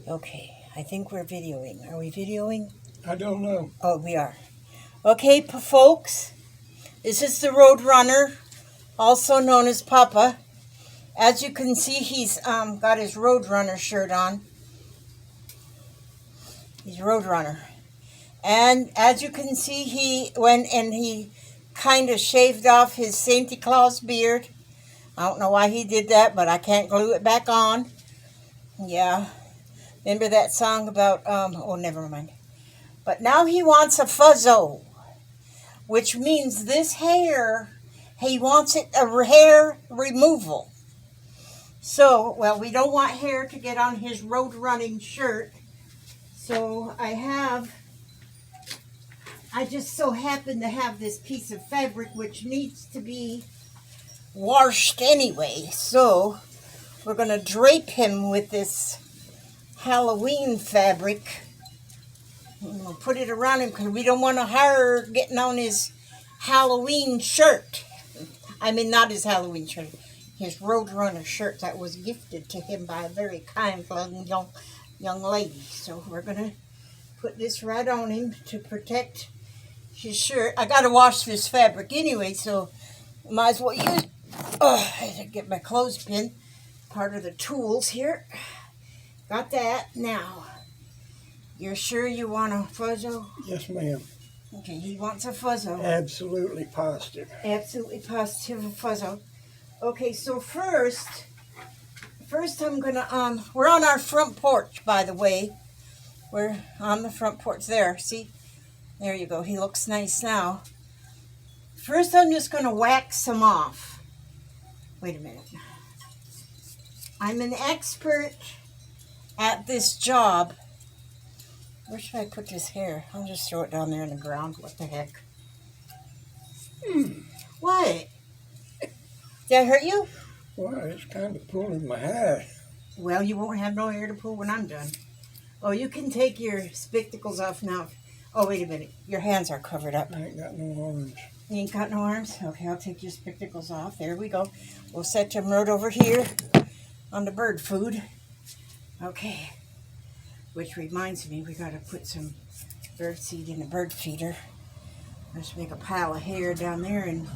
Okay, I think we're videoing. Are we videoing? I don't know. Oh, we are. Okay, folks, this is the Road Runner, also known as Papa. As you can see, he's got his Road Runner shirt on. He's Road Runner. And as you can see, he went and he kind of shaved off his Santa Claus beard. I don't know why he did that, but I can't glue it back on. Yeah. Remember that song about, oh, never mind. But now he wants a fuzzo, which means this hair, he wants it a hair removal. So, well, we don't want hair to get on his road running shirt. So I just so happen to have this piece of fabric which needs to be washed anyway. So we're going to drape him with this Halloween fabric. We'll put it around him because we don't want a hair getting on his Halloween shirt. I mean, not his Halloween shirt, his Roadrunner shirt that was gifted to him by a very kind young lady. So we're going to put this right on him to protect his shirt. I got to wash this fabric anyway, so might as well use. I had to get my clothespin, part of the tools here. Got that. Now, you're sure you want a fuzzo? Yes, ma'am. Okay, he wants a fuzzo. Absolutely positive. Absolutely positive a fuzzo. Okay, so first I'm gonna, we're on our front porch, by the way. We're on the front porch there, see? There you go, he looks nice now. First I'm just gonna wax him off. Wait a minute. I'm an expert at this job. Where should I put this hair? I'll just throw it down there in the ground. What the heck? What? Did that hurt you? Well, it's kind of pulling my hair. Well, you won't have no hair to pull when I'm done. Oh, you can take your spectacles off now. Oh, wait a minute. Your hands are covered up. I ain't got no arms. You ain't got no arms? Okay, I'll take your spectacles off. There we go. We'll set them right over here on the bird food. Okay. Which reminds me, we got to put some bird seed in the bird feeder. Let's make a pile of hair down there. And,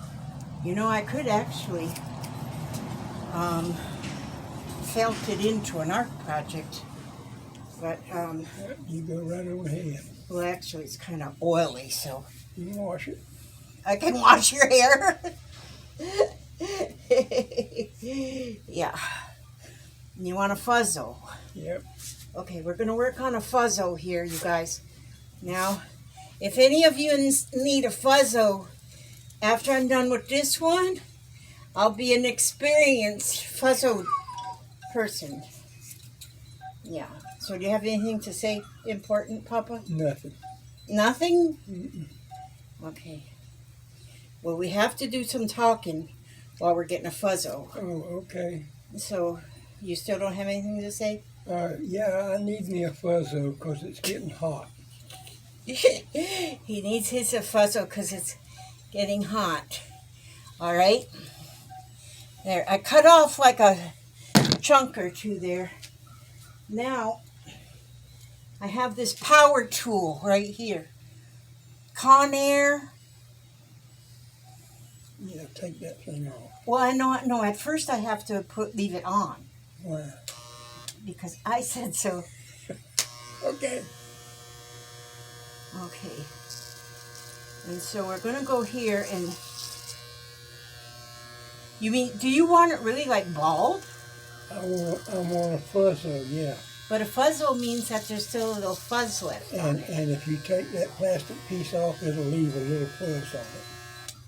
you know, I could actually felt it into an art project. But, You go right over ahead. well, actually, it's kind of oily, so You can wash it. I can wash your hair. Yeah. You want a fuzzo? Yep. Okay, we're going to work on a fuzzo here, you guys. Now, if any of you need a fuzzo after I'm done with this one, I'll be an experienced fuzzo person. Yeah. So do you have anything to say important, Papa? Nothing. Nothing? Mm-mm. Okay. Well, we have to do some talking while we're getting a fuzzo. Oh, okay. So, you still don't have anything to say? Yeah, I need me a fuzzo because it's getting hot. He needs his fuzzo because it's getting hot. All right. There, I cut off like a chunk or two there. Now, I have this power tool right here. Conair. Yeah, take that thing off. Well, I know. No, at first I have to leave it on Wow. because I said so. Okay. Okay. And so we're going to go here and... You mean, do you want it really like bald? I want a fuzzo, yeah. But a fuzzo means that there's still a little fuzz left on it. And if you take that plastic piece off, it'll leave a little fuzz on it.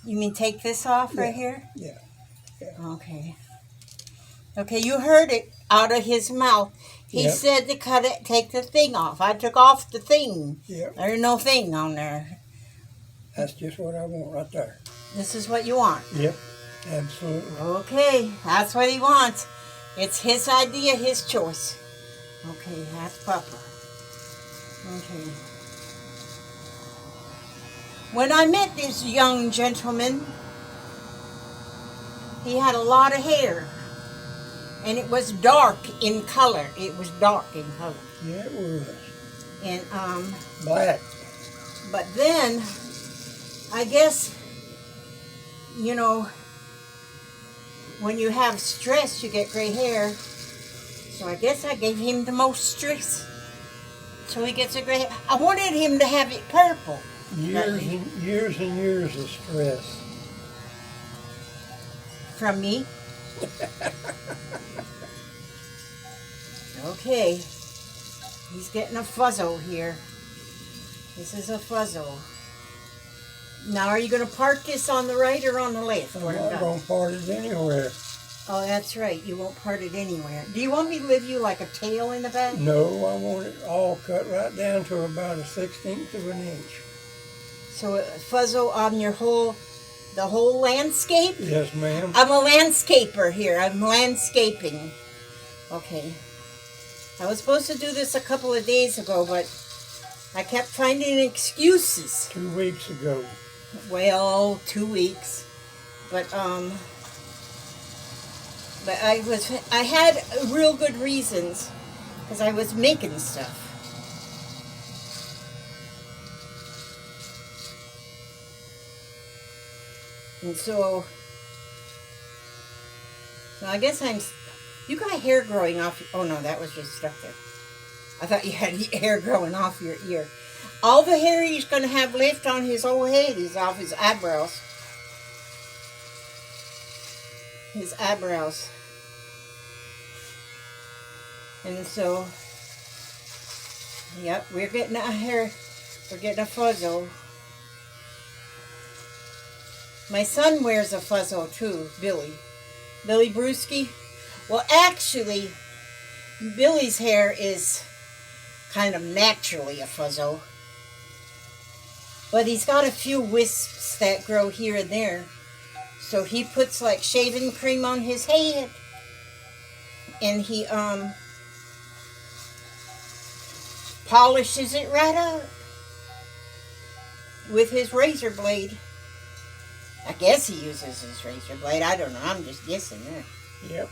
You mean take this off right here? Yeah. Okay. Okay, you heard it out of his mouth. He Yep. said to cut it, take the thing off. I took off the thing. Yep. There's no thing on there. That's just what I want right there. This is what you want. Yep. Absolutely. Okay, that's what he wants. It's his idea, his choice. Okay, that's Papa. Okay. When I met this young gentleman, he had a lot of hair. And it was dark in color. It was dark in color. Yeah, it was. And Black. but then I guess, you know, when you have stress, you get gray hair. So I guess I gave him the most stress. So he gets a gray hair. I wanted him to have it purple. Years and years of stress. From me. Okay. He's getting a fuzzo here. This is a fuzzo. Now, are you going to park this on the right or on the left? I'm not going to part it anywhere. Oh, that's right. You won't part it anywhere. Do you want me to leave you like a tail in the back? No, I want it all cut right down to about a 1/16 of an inch. So a fuzzo on your the whole landscape? Yes, ma'am. I'm a landscaper here. I'm landscaping. Okay. I was supposed to do this a couple of days ago, but I kept finding excuses. 2 weeks ago. Well, 2 weeks. But I had real good reasons because I was making stuff. And so I guess you got hair growing off. Oh no, that was just stuck there. I thought you had hair growing off your ear. All the hair he's going to have left on his whole head is off his eyebrows. His eyebrows. And so, yep, we're getting a hair. We're getting a fuzzo. My son wears a fuzzo too, Billy. Billy Brewski. Well, actually, Billy's hair is kind of naturally a fuzzo. But he's got a few wisps that grow here and there. So he puts like shaving cream on his head. And he polishes it right up with his razor blade. I guess he uses his razor blade. I don't know. I'm just guessing there. Yep.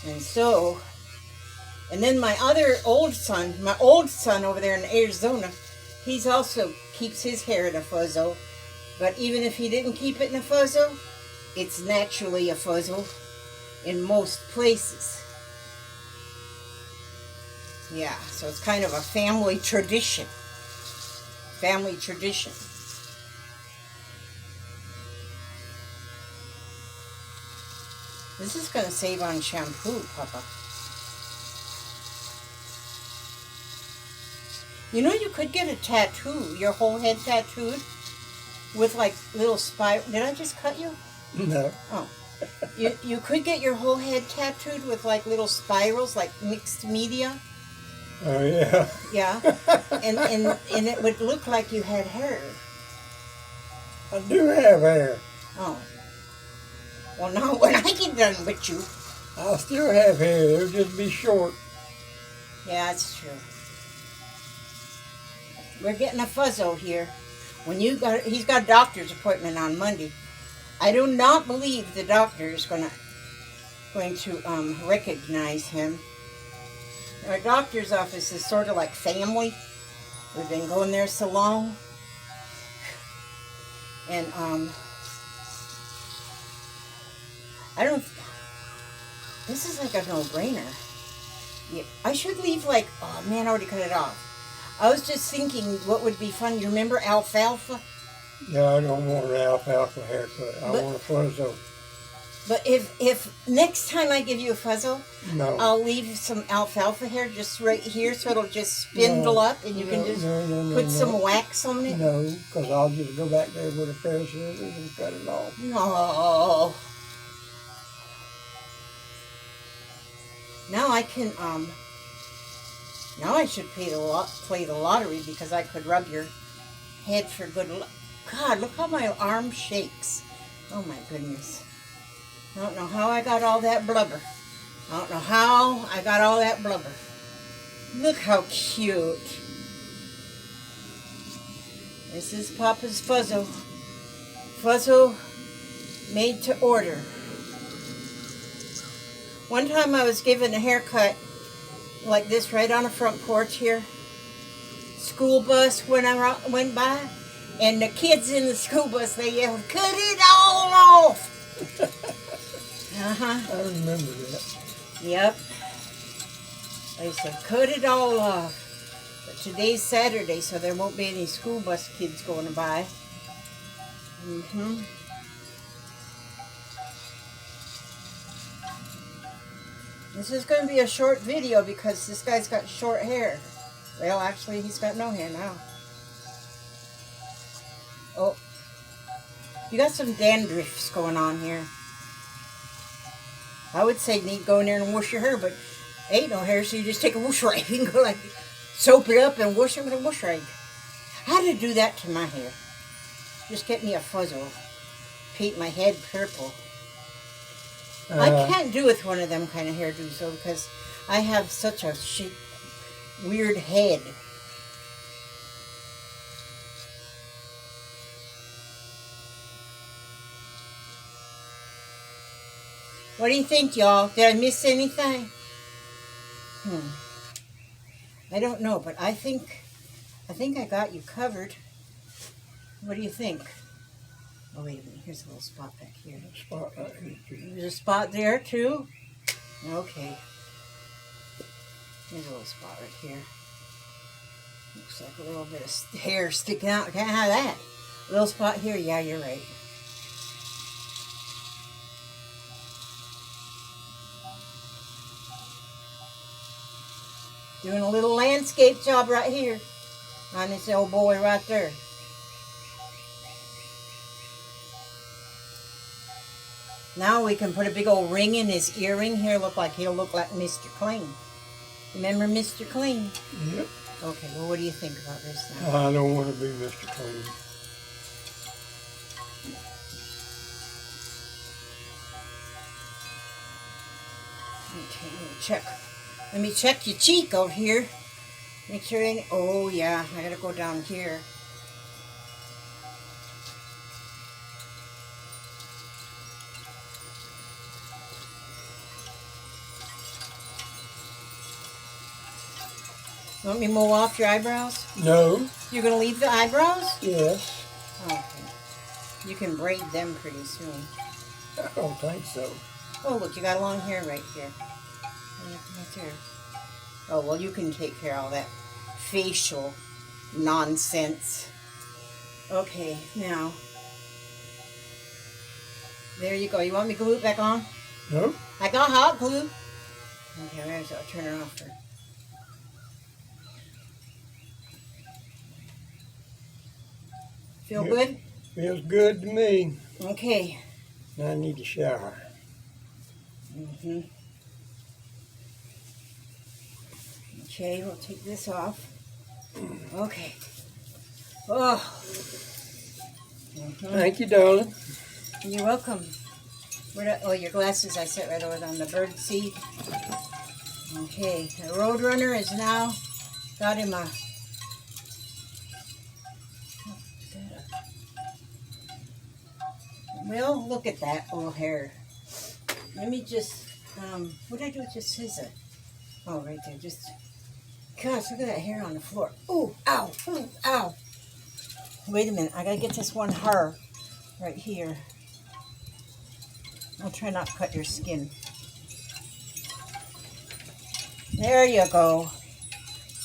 And so, and then my old son over there in Arizona, he's also keeps his hair in a fuzzo. But even if he didn't keep it in a fuzzo, it's naturally a fuzzo in most places. Yeah, so it's kind of a family tradition. Family tradition. This is going to save on shampoo, Papa. You know, you could get a tattoo, your whole head tattooed, with like little spiral. Did I just cut you? No. Oh. You could get your whole head tattooed with like little spirals, like mixed media. Oh, yeah. Yeah. And it would look like you had hair. I do have hair. Oh. Well, now when I get done with you. I'll still have hair. It'll just be short. Yeah, that's true. We're getting a fuzzo here. He's got a doctor's appointment on Monday. I do not believe the doctor is going to recognize him. Our doctor's office is sort of like family. We've been going there so long. And this is like a no-brainer. Yeah, I should leave like, oh man, I already cut it off. I was just thinking what would be fun. You remember alfalfa? Yeah, I don't want an alfalfa haircut. I want a fuzzo. But if next time I give you a fuzzo, No. I'll leave some alfalfa hair just right here so it'll just spindle up and you can just put some wax on it. No, because I'll just go back there with a pair of scissors and cut it off. No. Now I can, now I should play the lottery because I could rub your head for good luck. God, look how my arm shakes. Oh my goodness. I don't know how I got all that blubber. I don't know how I got all that blubber. Look how cute. This is Papa's fuzzo. Fuzzo made to order. One time I was given a haircut like this right on the front porch here. School bus went by, and the kids in the school bus, they yelled, "Cut it all off!" I remember that. Yep. They said, "Cut it all off." But today's Saturday, so there won't be any school bus kids going by. This is going to be a short video because this guy's got short hair. Well, actually, he's got no hair now. Oh, you got some dandruffs going on here. I would say you need to go in there and wash your hair, but ain't no hair, so you just take a wash rag and go like, soap it up and wash it with a wash rag. How to do that to my hair? Just get me a fuzzle. Paint my head purple. I can't do with one of them kind of hairdos though, because I have such a weird head. What do you think, y'all? Did I miss anything? I don't know, but I think I got you covered. What do you think? Oh, wait a minute. Here's a little spot back here. Spot right here, too. There's a spot there, too? Okay. There's a little spot right here. Looks like a little bit of hair sticking out. Can't have that. A little spot here. Yeah, you're right. Doing a little landscape job right here on this old boy right there. Now we can put a big old ring in his earring here. He'll look like Mr. Clean. Remember Mr. Clean? Yep. Okay, well, what do you think about this now? I don't want to be Mr. Clean. Okay, let me check your cheek over here. Make sure any, oh yeah, I gotta go down here. Want me to mow off your eyebrows? No. You're gonna leave the eyebrows? Yes. Okay. You can braid them pretty soon. I don't think so. Oh, look, you got long hair right here. Right there. Oh, well, you can take care of all that facial nonsense. Okay, now. There you go. You want me to glue it back on? No. I got hot glue. Okay, I'll turn her off for. Feel good? Feels good to me. Okay. Now I need to shower. Okay, we'll take this off. Okay. Oh. Thank you, darling. You're welcome. Oh, your glasses I set right over on the bird seat. Okay, the Roadrunner is now got him a. Well, look at that little hair. Let me just, what did I do with your scissor? Oh, right there, just, gosh, look at that hair on the floor. Ooh, ow, ooh, ow. Wait a minute, I gotta get this one hair right here. I'll try not to cut your skin. There you go.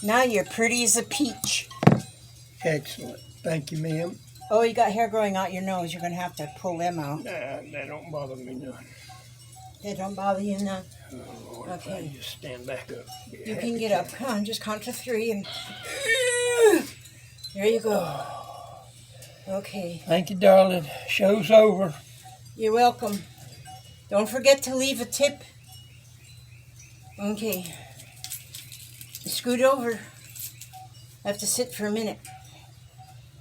Now you're pretty as a peach. Excellent. Thank you, ma'am. Oh, you got hair growing out your nose. You're going to have to pull them out. Nah, that don't bother me none. They don't bother you none? Oh, Lord, Okay. if I just stand back up. You can get up. Come on, just count to 3 and... There you go. Okay. Thank you, darling. Show's over. You're welcome. Don't forget to leave a tip. Okay. Scoot over. I have to sit for a minute.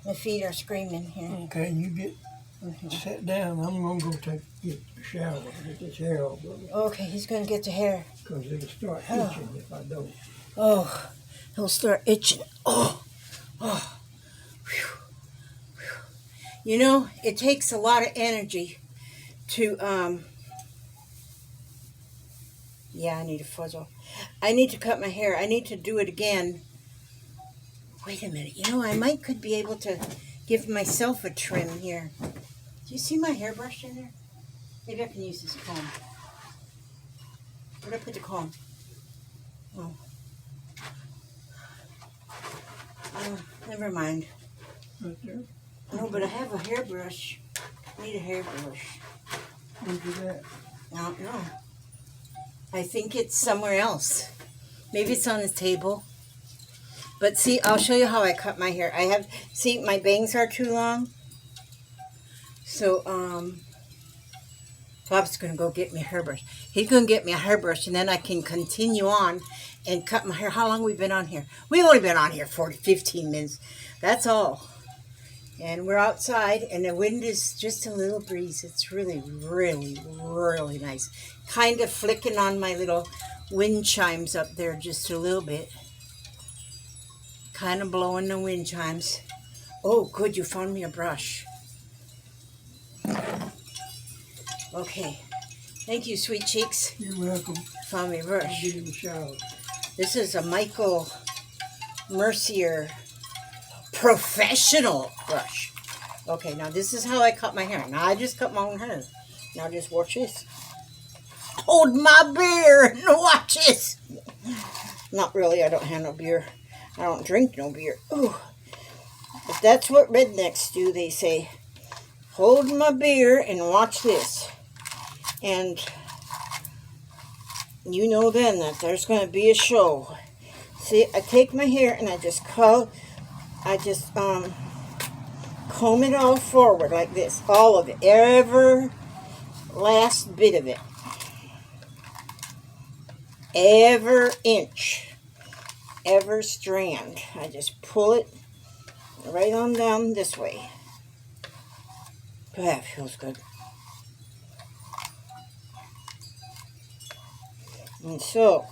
My feet are screaming here. Okay, you get sit down. I'm going to go get a shower. Get this hair off. Okay, he's going to get the hair. Because it'll start itching if I don't. Oh, he'll start itching. Oh. Whew. You know, it takes a lot of energy to Yeah, I need a fuzzle. I need to cut my hair. I need to do it again. Wait a minute. You know, could be able to give myself a trim here. Do you see my hairbrush in there? Maybe I can use this comb. Where'd I put the comb? Oh. Never mind. Right there. No, but I have a hairbrush. I need a hairbrush. Where'd you get? I don't know. I think it's somewhere else. Maybe it's on the table. But see, I'll show you how I cut my hair. See, my bangs are too long. So, Bob's going to go get me a hairbrush. He's going to get me a hairbrush, and then I can continue on and cut my hair. How long have we been on here? We've only been on here for 15 minutes. That's all. And we're outside, and the wind is just a little breeze. It's really, really, really nice. Kind of flicking on my little wind chimes up there just a little bit. Kind of blowing the wind chimes. Oh, good, you found me a brush. Okay. Thank you, sweet cheeks. You're welcome. Found me a I'll brush. give you the shower. This is a Michael Mercier professional brush. Okay, now this is how I cut my hair. Now I just cut my own hair. Now just watch this. Hold my beer and watch this. Not really, I don't have no beer. I don't drink no beer. Ooh. But that's what rednecks do. They say, hold my beer and watch this. And you know then that there's going to be a show. See, I take my hair and I just comb it all forward like this. All of it. Every last bit of it. Every inch. Every strand. I just pull it right on down this way. That feels good. And so,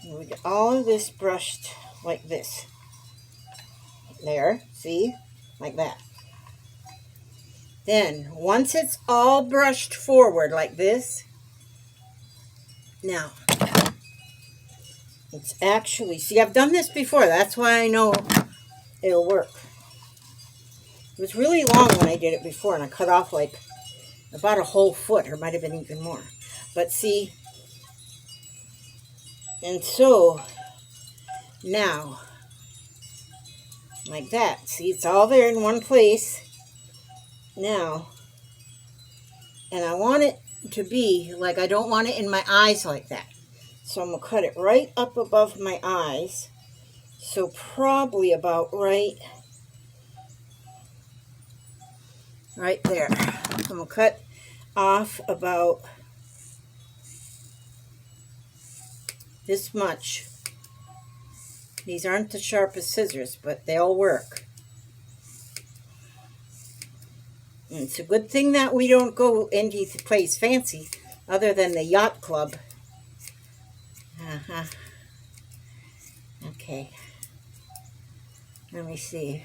we get all of this brushed like this. There, see? Like that. Then, once it's all brushed forward like this, now, it's actually, see, I've done this before. That's why I know it'll work. It was really long when I did it before, and I cut off like about a whole foot, or might have been even more. But see, and so now, like that. See, it's all there in one place. Now, and I want it to be like, I don't want it in my eyes like that. So I'm going to cut it right up above my eyes. So probably about right there. I'm going to cut off about this much. These aren't the sharpest scissors, but they'll work. And it's a good thing that we don't go any place fancy other than the yacht club. Okay. Let me see.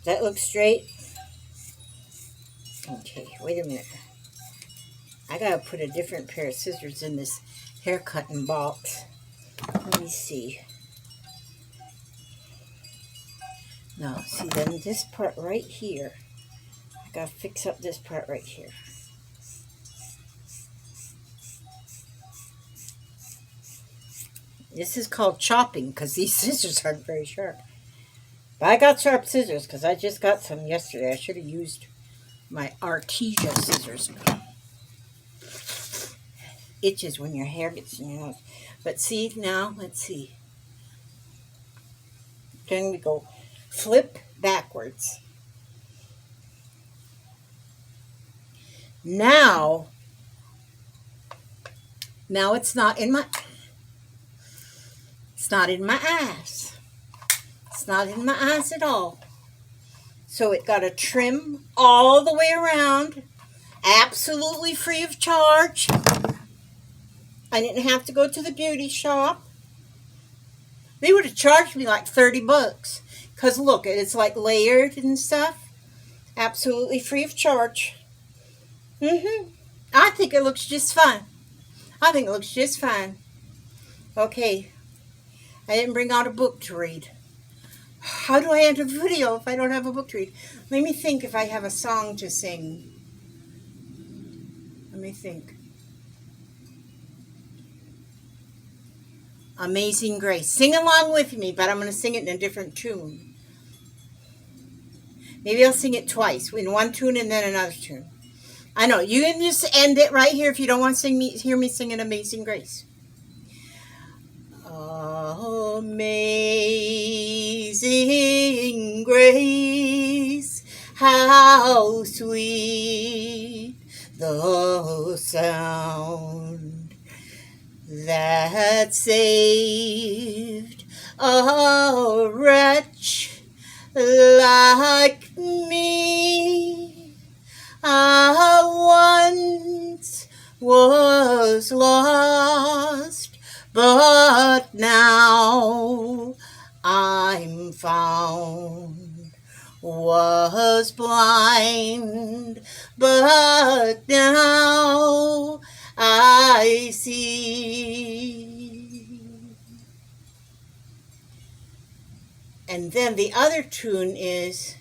That looks straight? Okay, wait a minute. I gotta put a different pair of scissors in this hair cutting box. Let me see. No, see, then this part right here, I gotta fix up this part right here. This is called chopping because these scissors aren't very sharp. But I got sharp scissors because I just got some yesterday. I should have used my Artesia scissors. Itches when your hair gets in your nose. But see, now, let's see. Then we go flip backwards. Now it's not in my eyes. It's not in my eyes at all. So it got a trim all the way around, absolutely free of charge. I didn't have to go to the beauty shop. They would have charged me like $30. Because look, it's like layered and stuff. Absolutely free of charge. I think it looks just fine. I think it looks just fine. Okay. I didn't bring out a book to read. How do I end a video if I don't have a book to read? Let me think if I have a song to sing. Let me think. Amazing Grace. Sing along with me, but I'm going to sing it in a different tune. Maybe I'll sing it twice, in one tune and then another tune. I know, you can just end it right here if you don't want to hear me sing an Amazing Grace. Amazing grace, how sweet the sound that saved a wretch like me. I once was lost, but now I'm found. Was blind, but now I see. And then the other tune is,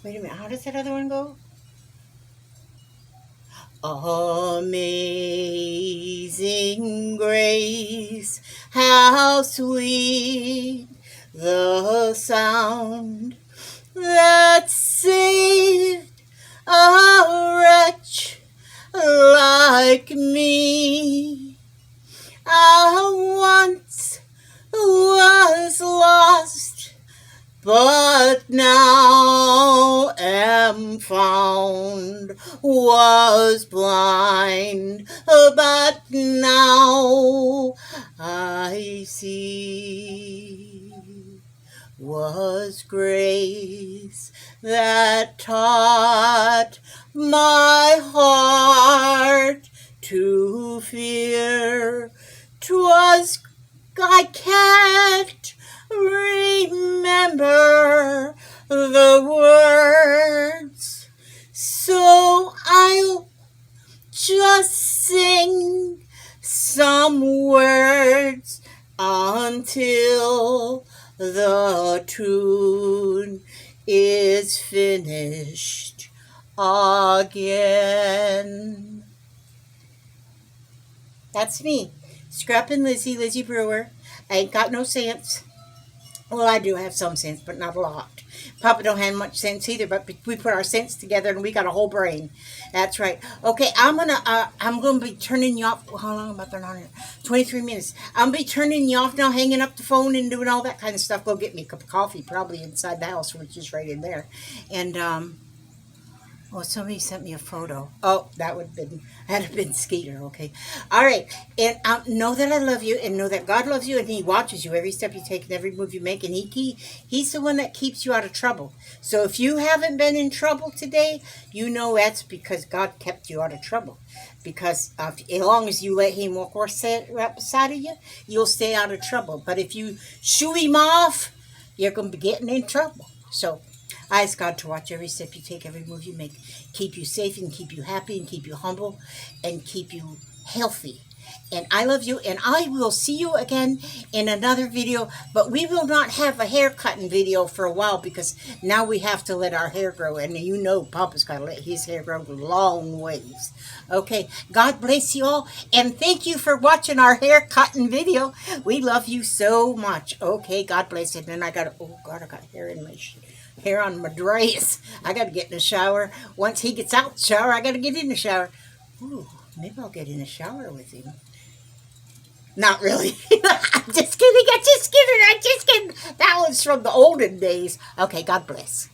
wait a minute, how does that other one go? Amazing grace, how sweet the sound that saved a wretch like me. I once was lost, but now am found. Was blind, but now I see. Was grace that taught my heart to fear. 'Twas, I can't remember the words, so I'll just sing some words until the tune is finished again. That's me, Scrappin' Lizzie, Lizzie Brewer. I ain't got no sense. Well, I do have some sense, but not a lot. Papa don't have much sense either, but we put our sense together and we got a whole brain. That's right. Okay, I'm gonna be turning you off. How long am I on here? 23 minutes. I'm gonna be turning you off now, hanging up the phone and doing all that kind of stuff. Go get me a cup of coffee, probably inside the house, which is right in there. And well, somebody sent me a photo. Oh, that'd have been Skeeter. Okay, all right. And know that I love you, and know that God loves you, and He watches you every step you take and every move you make, and He's the one that keeps you out of trouble. So if you haven't been in trouble today, you know that's because God kept you out of trouble. Because as long as you let Him walk right beside of you, you'll stay out of trouble. But if you shoo Him off, you're going to be getting in trouble. So I ask God to watch every step you take, every move you make, keep you safe and keep you happy and keep you humble and keep you healthy. And I love you, and I will see you again in another video, but we will not have a hair cutting video for a while because now we have to let our hair grow, and you know Papa's got to let his hair grow long ways. Okay, God bless you all, and thank you for watching our hair cutting video. We love you so much. Okay, God bless you. And then I got, oh God, I got hair in my hair on my dress. I got to get in the shower. Once he gets out the shower, I got to get in the shower. Ooh, maybe I'll get in the shower with him. Not really. I'm just kidding. I'm just kidding. That was from the olden days. Okay, God bless.